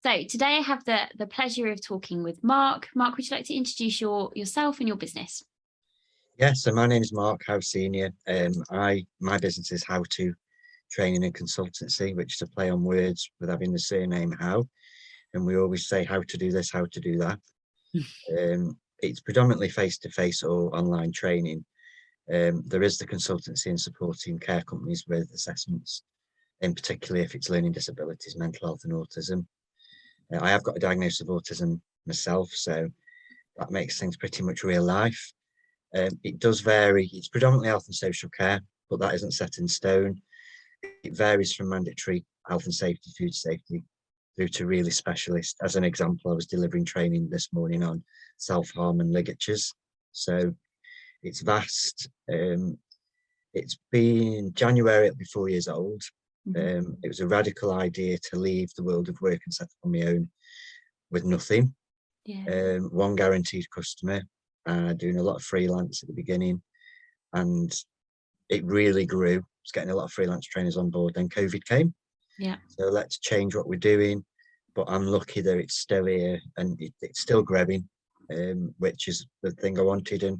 So today I have the pleasure of talking with Mark. Mark, would you like to introduce yourself and your business? Yeah, so my name is Mark Howe Senior. My business is How To Training and Consultancy, which is a play on words with having the surname Howe. And we always say how to do this, how to do that. It's predominantly face-to-face or online training. There is the consultancy and supporting care companies with assessments, in particular if it's learning disabilities, mental health and autism. I have got a diagnosis of autism myself, so that makes things pretty much real life. It does vary. It's predominantly health and social care, but that isn't set in stone. It varies from mandatory health and safety, food safety, through to really specialist. As an example, I was delivering training this morning on self-harm and ligatures. So it's vast. It's been January, it'll be 4 years old. It was a radical idea to leave the world of work and set up on my own with nothing. One guaranteed customer, doing a lot of freelance at the beginning, and it really grew. I was getting a lot of freelance trainers on board. Then COVID came. So let's change what we're doing. But I'm lucky that it's still here and it's still growing, which is the thing I wanted. And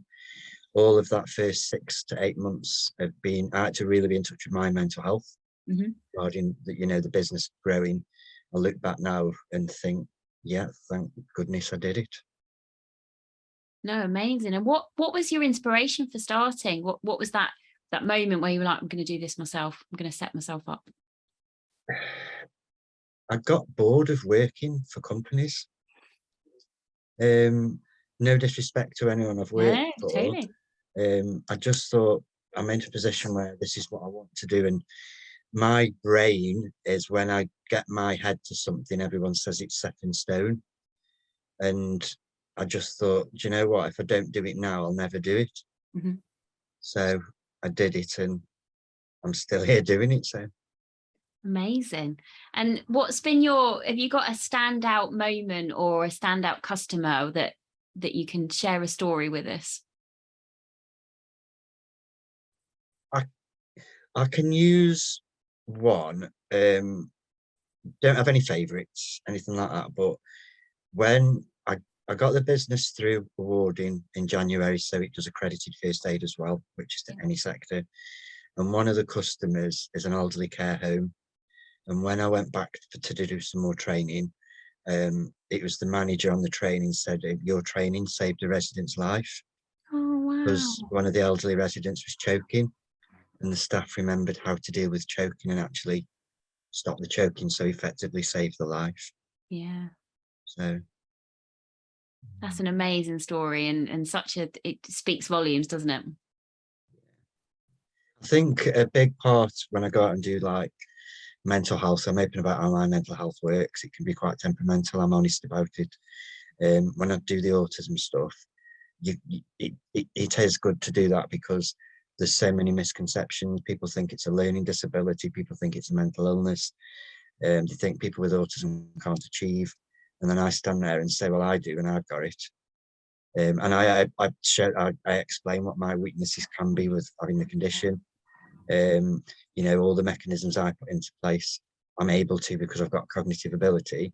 all of that first 6 to 8 months have been, I had to really be in touch with my mental health regarding the business growing. I look back now and think, yeah, thank goodness I did it. No, amazing. And what was your inspiration for starting? What was that moment where you were like, I'm going to do this myself, I'm going to set myself up? I got bored of working for companies. No disrespect to anyone I've worked for. Totally. I just thought I'm in a position where this is what I want to do. And my brain is, when I get my head to something, everyone says it's set in stone. And I just thought, do you know what? If I don't do it now, I'll never do it. So I did it, and I'm still here doing it. So amazing. And what's been have you got a standout moment or a standout customer that you can share a story with us? I can use one. Don't have any favorites, anything like that. But when I got the business through awarding in January, so it does accredited first aid as well, which is to any sector. And one of the customers is an elderly care home. And when I went back to do some more training, it was the manager on the training said, your training saved a resident's life. Oh, wow. Because one of the elderly residents was choking, and the staff remembered how to deal with choking and actually stop the choking, so effectively saved the life. Yeah. So that's an amazing story, and it speaks volumes, doesn't it? I think a big part when I go out and do like mental health, I'm open about how my mental health works. It can be quite temperamental. I'm honest about it. When I do the autism stuff, it is good to do that, because there's so many misconceptions. People think it's a learning disability. People think it's a mental illness. They think people with autism can't achieve. And then I stand there and say, well, I do, and I've got it. And I explain what my weaknesses can be with having the condition. All the mechanisms I put into place, I'm able to, because I've got cognitive ability.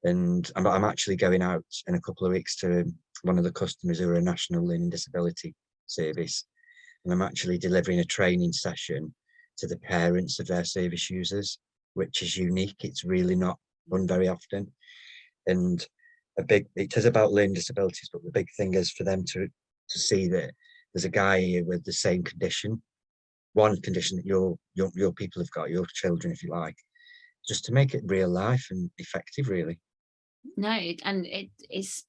And I'm actually going out in a couple of weeks to one of the customers who are a national learning disability service. And I'm actually delivering a training session to the parents of their service users, which is unique. It's really not done very often. And it is about learning disabilities, but the big thing is for them to see that there's a guy here with the same condition, one condition that your people have got, your children, if you like, just to make it real life and effective, really. No, and it's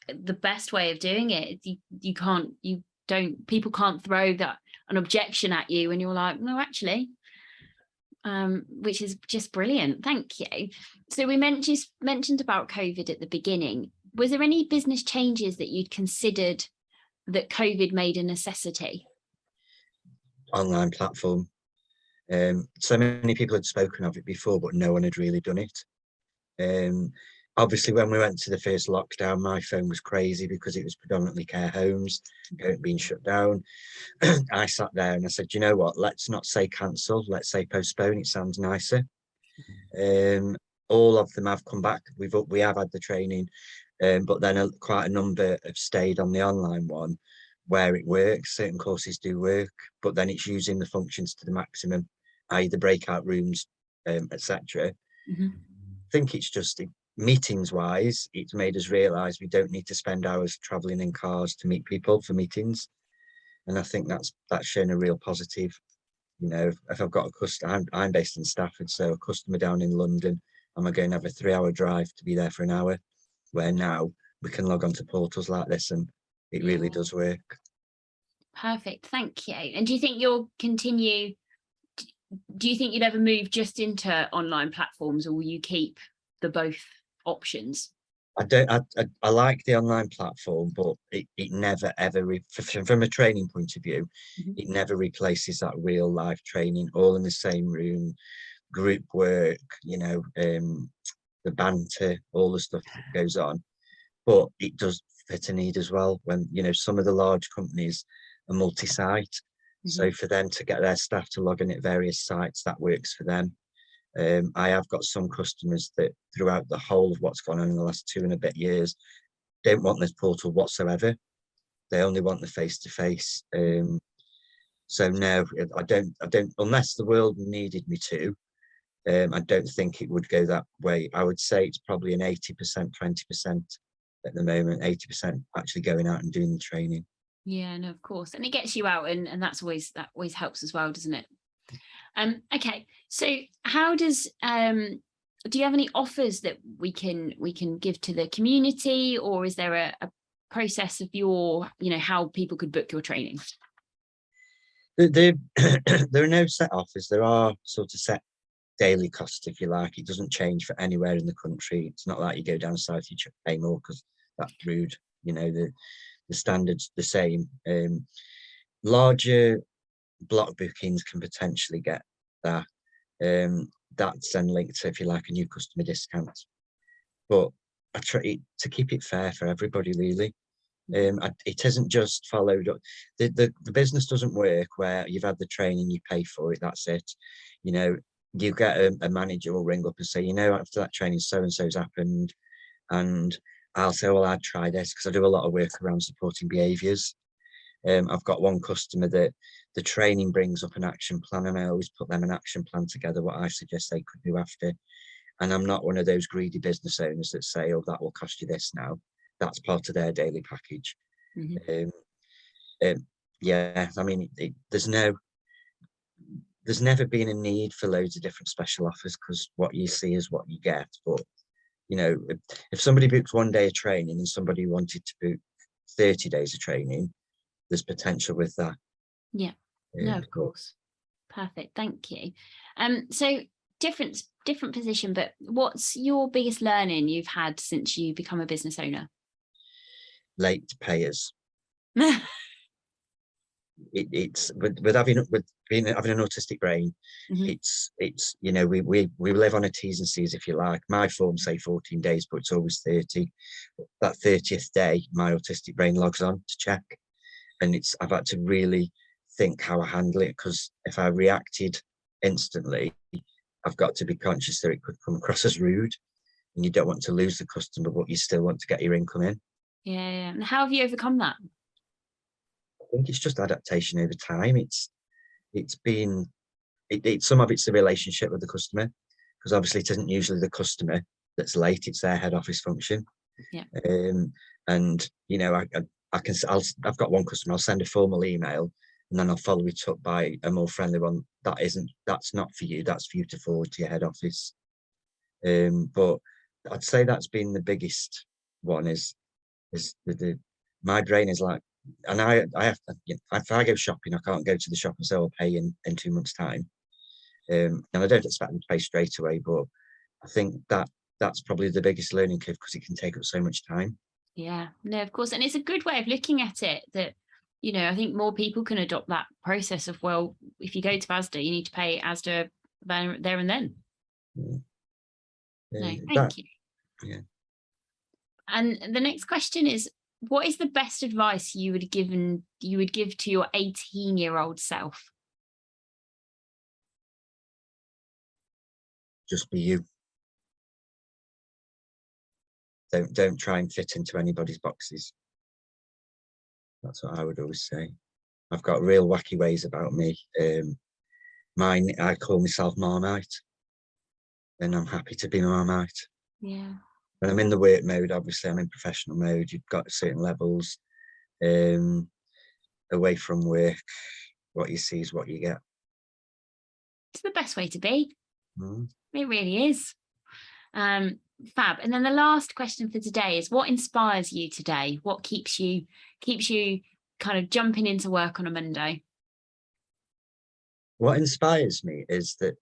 the best way of doing it. People can't throw an objection at you and you're like, no, actually, which is just brilliant. Thank you. So we mentioned about COVID at the beginning. Was there any business changes that you'd considered that COVID made a necessity? Online platform. So many people had spoken of it before, but no one had really done it. Obviously, when we went to the first lockdown, my phone was crazy because it was predominantly care homes being shut down. I sat there and I said, you know what, let's not say cancel, let's say postpone, it sounds nicer. all of them have come back. We have had the training, but then quite a number have stayed on the online one where it works. Certain courses do work, but then it's using the functions to the maximum, i.e. the breakout rooms, etc. Mm-hmm. I think it's just meetings wise, it's made us realise we don't need to spend hours travelling in cars to meet people for meetings. And I think that's shown a real positive. You know, if I've got a customer, I'm based in Stafford, so a customer down in London, am I going to have a 3-hour drive to be there for an hour? Where now we can log on to portals like this, and it really does work. Perfect, thank you. And do you think you'll continue? Do you think you'd ever move just into online platforms, or will you keep the both options? I like the online platform, but it never ever from a training point of view, it never replaces that real life training, all in the same room, group work, you know, the banter, all the stuff that goes on. But it does fit a need as well when, you know, some of the large companies are multi-site. So for them to get their staff to log in at various sites, that works for them. I have got some customers that throughout the whole of what's gone on in the last 2 and a bit years don't want this portal whatsoever. They only want the face-to-face. So no, I don't unless the world needed me to. I don't think it would go that way. I would say it's probably an 80%, 20% at the moment, 80% actually going out and doing the training. Yeah, no, of course. And it gets you out, and that always helps as well, doesn't it? Okay, so how does do you have any offers that we can give to the community, or is there a process of your, you know, how people could book your training? There are no set offers. There are sort of set daily costs, if you like. It doesn't change for anywhere in the country. It's not like you go down south, you pay more, because that's rude. You know, the standard's the same. Larger block bookings can potentially get that. That's then linked to, if you like, a new customer discount. But I try to keep it fair for everybody, really. It isn't just followed up. The business doesn't work where you've had the training, you pay for it, that's it. You know, you get a manager will ring up and say, you know, after that training, so and so's happened, and I'll say, well, I'd try this, because I do a lot of work around supporting behaviours. I've got one customer that the training brings up an action plan, and I always put them an action plan together, what I suggest they could do after. And I'm not one of those greedy business owners that say, oh, that will cost you this now. That's part of their daily package. Yeah, I mean, there's never been a need for loads of different special offers, because what you see is what you get. But, you know, if somebody booked 1 day of training and somebody wanted to book 30 days of training, there's potential with that. Yeah, no, of course. Perfect, thank you. So different position, but what's your biggest learning you've had since you become a business owner? Late payers. It's with having an autistic brain. It's you know, we live on a T's and C's, if you like. My forms say 14 days, but it's always 30. That 30th day, my autistic brain logs on to check, and I've had to really think how I handle it, because if I reacted instantly, I've got to be conscious that it could come across as rude, and you don't want to lose the customer, but you still want to get your income in. Yeah. And how have you overcome that? I think it's just adaptation over time. It's been some of it's the relationship with the customer, because obviously it isn't usually the customer that's late, it's their head office function. Yeah. And you know, I've got one customer, I'll send a formal email, and then I'll follow it up by a more friendly one. That's not for you, that's for you to forward to your head office. But I'd say that's been the biggest one, is my brain is like, and I have to, you know, if I go shopping, I can't go to the shop and say I'll pay in 2 months' time. And I don't expect them to pay straight away, but I think that's probably the biggest learning curve, because it can take up so much time. Yeah, no, of course. And it's a good way of looking at it, that, you know, I think more people can adopt that process of, well, if you go to Asda, you need to pay Asda there and then. No, thank you. Yeah. And the next question is, what is the best advice you would give to your 18-year-old self? Just be you. Don't try and fit into anybody's boxes. That's what I would always say. I've got real wacky ways about me. I call myself Marmite, and I'm happy to be Marmite. Yeah. When I'm in the work mode, obviously I'm in professional mode. You've got certain levels. Away from work, what you see is what you get. It's the best way to be. Mm. It really is. Fab. And then the last question for today is, what inspires you today? What keeps you kind of jumping into work on a Monday? What inspires me is that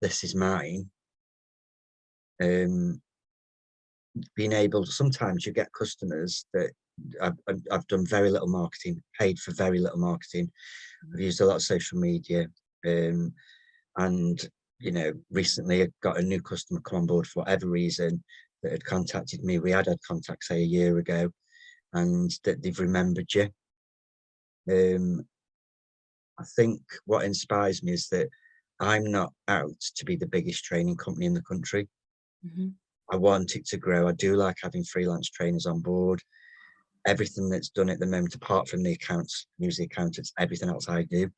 this is mine. Being able to, sometimes you get customers that I've done very little marketing, paid for very little marketing. I've used a lot of social media, and you know, recently I got a new customer come on board for whatever reason that had contacted me. We had contact, say, a year ago, and that they've remembered you. I think what inspires me is that I'm not out to be the biggest training company in the country. Mm-hmm. I want it to grow. I do like having freelance trainers on board. Everything that's done at the moment, apart from the accounts, use the accountants, everything else I do,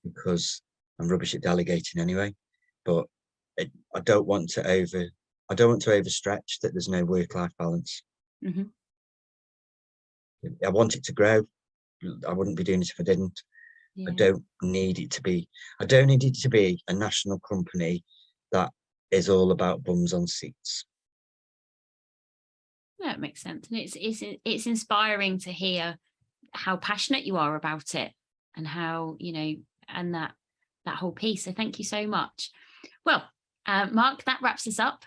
because I'm rubbish at delegating anyway. But I don't want to overstretch that there's no work-life balance. Mm-hmm. I want it to grow. I wouldn't be doing it if I didn't. Yeah. I don't need it to be a national company that is all about bums on seats. Yeah, it makes sense. And it's inspiring to hear how passionate you are about it, and how, you know, and that whole piece. So thank you so much. Well, Mark, that wraps us up.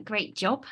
Great job.